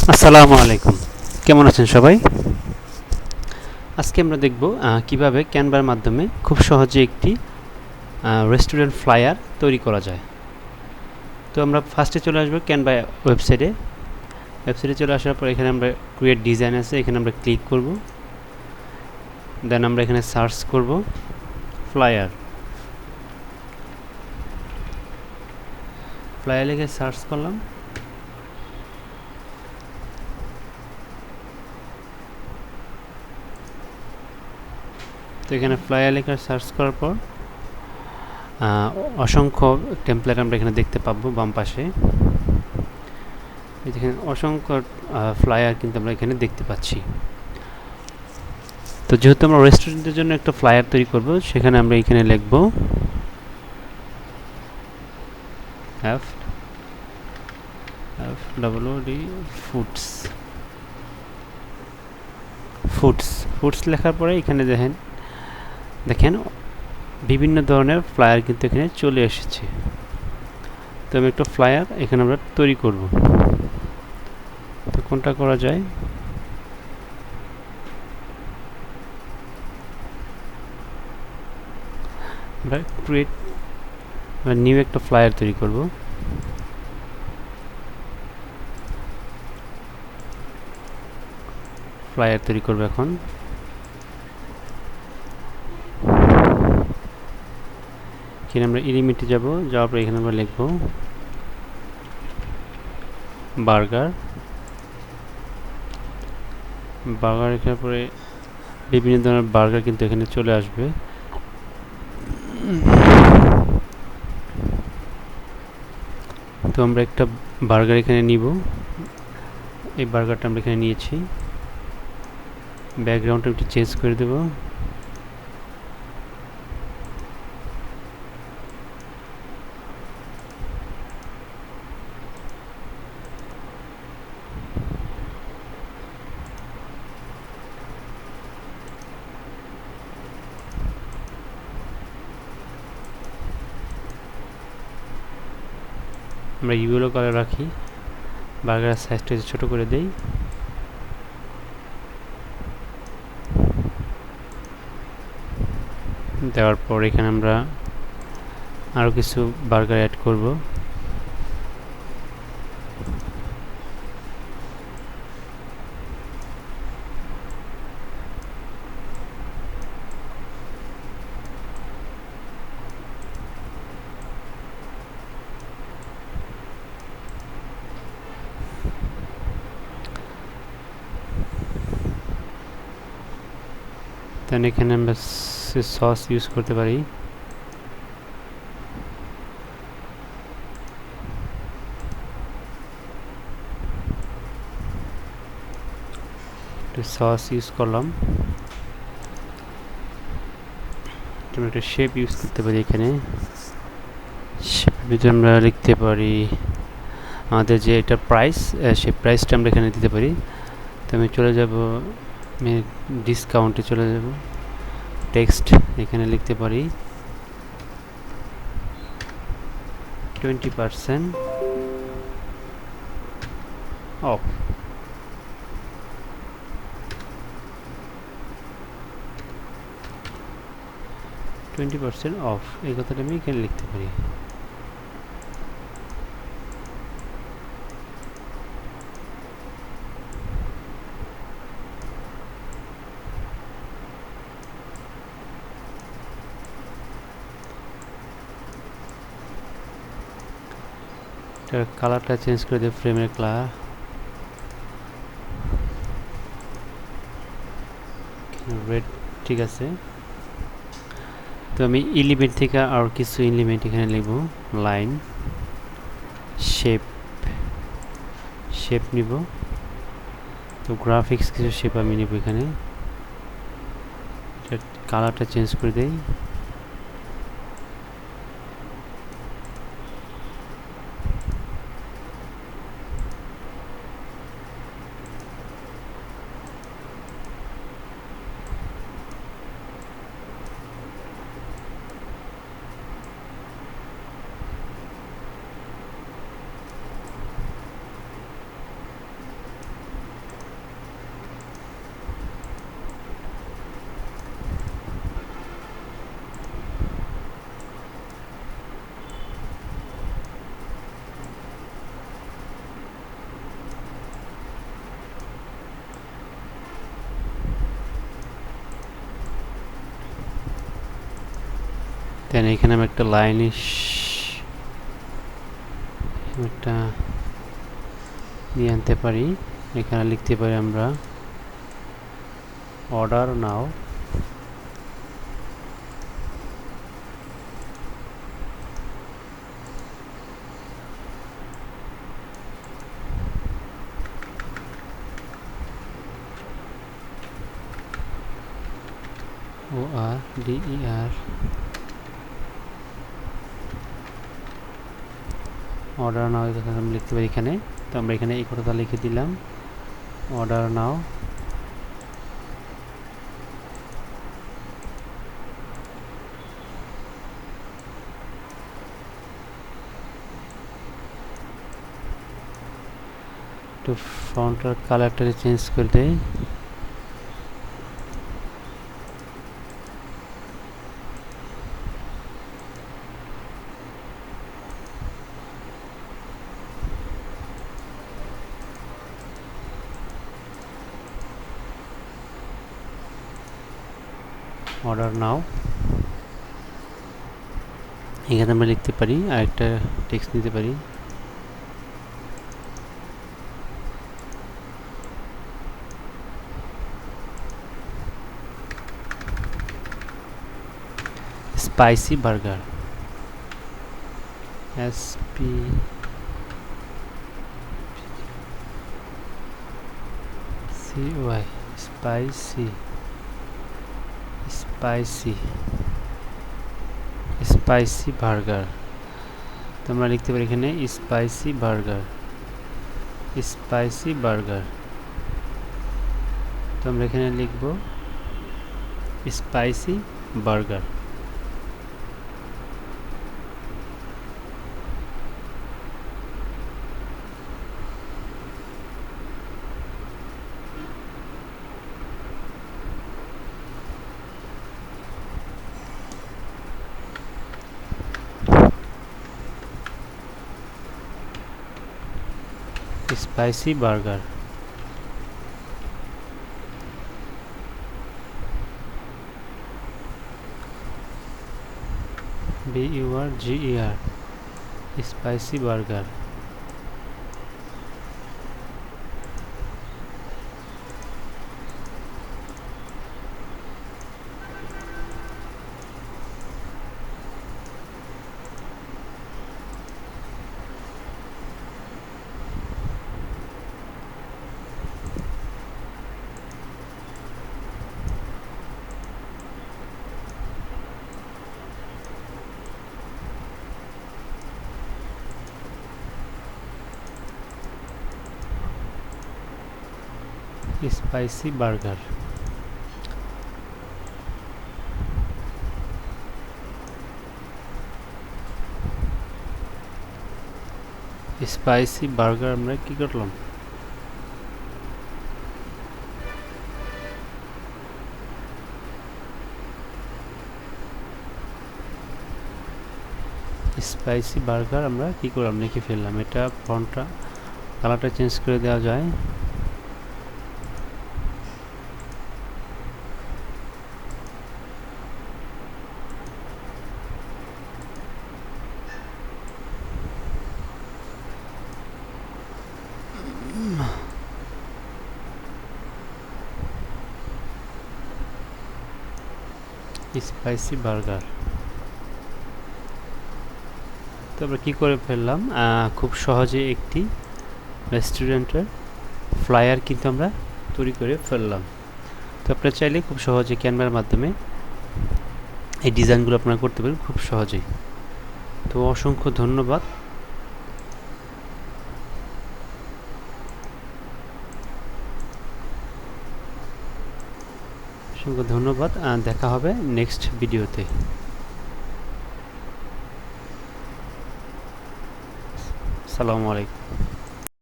আসসালামু আলাইকুম, কেমন আছেন সবাই? আজকে আমরা দেখব কিভাবে ক্যানভার মাধ্যমে খুব সহজে একটি রেস্টুরেন্ট ফ্লায়ার তৈরি করা যায়। তো আমরা ফার্স্টে চলে আসবো ক্যানভা ওয়েবসাইটে চলে আসার পর এখানে আমরা ক্রিয়েট ডিজাইন আছে, এখানে আমরা ক্লিক করব। দেন আমরা এখানে সার্চ করব ফ্লায়ার লিখে সার্চ করলাম। তো এখানে ফ্লায়ার লেখা সার্চ করার পর অসংখ্য টেমপ্লেট আমরা এখানে দেখতে পাবো বাম পাশে। এখানে অসংখ্য ফ্লায়ার কিন্তু আমরা এখানে দেখতে পাচ্ছি। তো যেহেতু আমরা রেস্টুরেন্টের জন্য একটা ফ্লায়ার তৈরি করব, সেখানে আমরা এখানে লিখব FWD ফুডস লেখার পরে এখানে দেখেন বিভিন্ন ধরনের ফ্লায়ার কিন্তু এখানে চলে এসেছে। তো আমি একটা ফ্লায়ার এখানে আমরা তৈরি করব। তো কোনটা করা যায়? আমরা ক্রিয়েট নিউ একটা ফ্লায়ার তৈরি করব। এখন এখানে আমরা এলিমেন্টে যাওয়ার পর এখানে আমরা লিখব বার্গার লেখার পরে বিভিন্ন ধরনের বার্গার কিন্তু এখানে চলে আসবে। তো আমরা একটা বার্গার এখানে নিব। এই বার্গারটা আমরা এখানে নিয়েছি। ব্যাকগ্রাউন্ডটা একটু চেঞ্জ করে দেব। আমরা ইয়েলো কালার রাখি, বার্গারের সাইজটা ছোট করে দেই। দেওয়ার পর এখানে আমরা আরও কিছু বার্গার অ্যাড করব। দেন এখানে আমরা সস ইউজ করতে পারি। সস ইউজ করলাম। একটা শেপ ইউজ করতে পারি। এখানে শেপের ভিতরে আমরা লিখতে পারি আমাদের যে এটা প্রাইস, সেই প্রাইসটা আমরা এখানে দিতে পারি। তো আমি চলে যাব, আমি ডিসকাউন্টে চলে যাব। টেক্সট এখানে লিখতে পারি 20% অফ। 20% অফ এই কথাটা আমি এখানে লিখতে পারি। কালারটা চেঞ্জ করে দেব, ফ্রেমের কালার রেড। ঠিক আছে। তো আমি এলিমেন্ট থেকে আর কিছু এলিমেন্ট এখানে লিখব। লাইন, শেপ নিব। তো গ্রাফিক্স কিছু শেপ আমি নিব। এখানে কালারটা চেঞ্জ করে দেই। এখানে আমি একটা লাইন একটা নিয়ে আনতে পারি। এখানে লিখতে পারি আমরা অর্ডার নাও ORDER অর্ডার নাও এই কথা আমি লিখতে পারি এখানে। তো আমরা এখানে এই কথাটা লিখে দিলাম অর্ডার নাও। তো ফন্টের কালারটা চেঞ্জ করে দেই। অর্ডার নাও এখানে আমরা লিখতে পারি আর একটা টেক্সট নিতে পারি spicy burger SPCY spicy burger. তোমরা লিখতে পারি এখানে স্পাইসি বার্গার। তো আমরা এখানে লিখব spicy burger. Spicy burger BURGER spicy burger. Spicy burger আমরা কি করলাম স্পাইসি বার্গার আমরা কি করলাম লিখে ফেললাম। এটা ফন্টটা কালারটা চেঞ্জ করে দেওয়া যায়। স্পাইসি বার্গার তো আমরা কী করে ফেললাম খুব সহজে একটি রেস্টুরেন্টের ফ্লায়ার কিন্তু আমরা তৈরি করে ফেললাম। তো আপনারা চাইলে খুব সহজে ক্যানভার মাধ্যমে এই ডিজাইনগুলো আপনারা করতে পারেন খুব সহজেই। তো অসংখ্য ধন্যবাদ। দেখা হবে নেক্সট ভিডিওতে। আসসালামু আলাইকুম।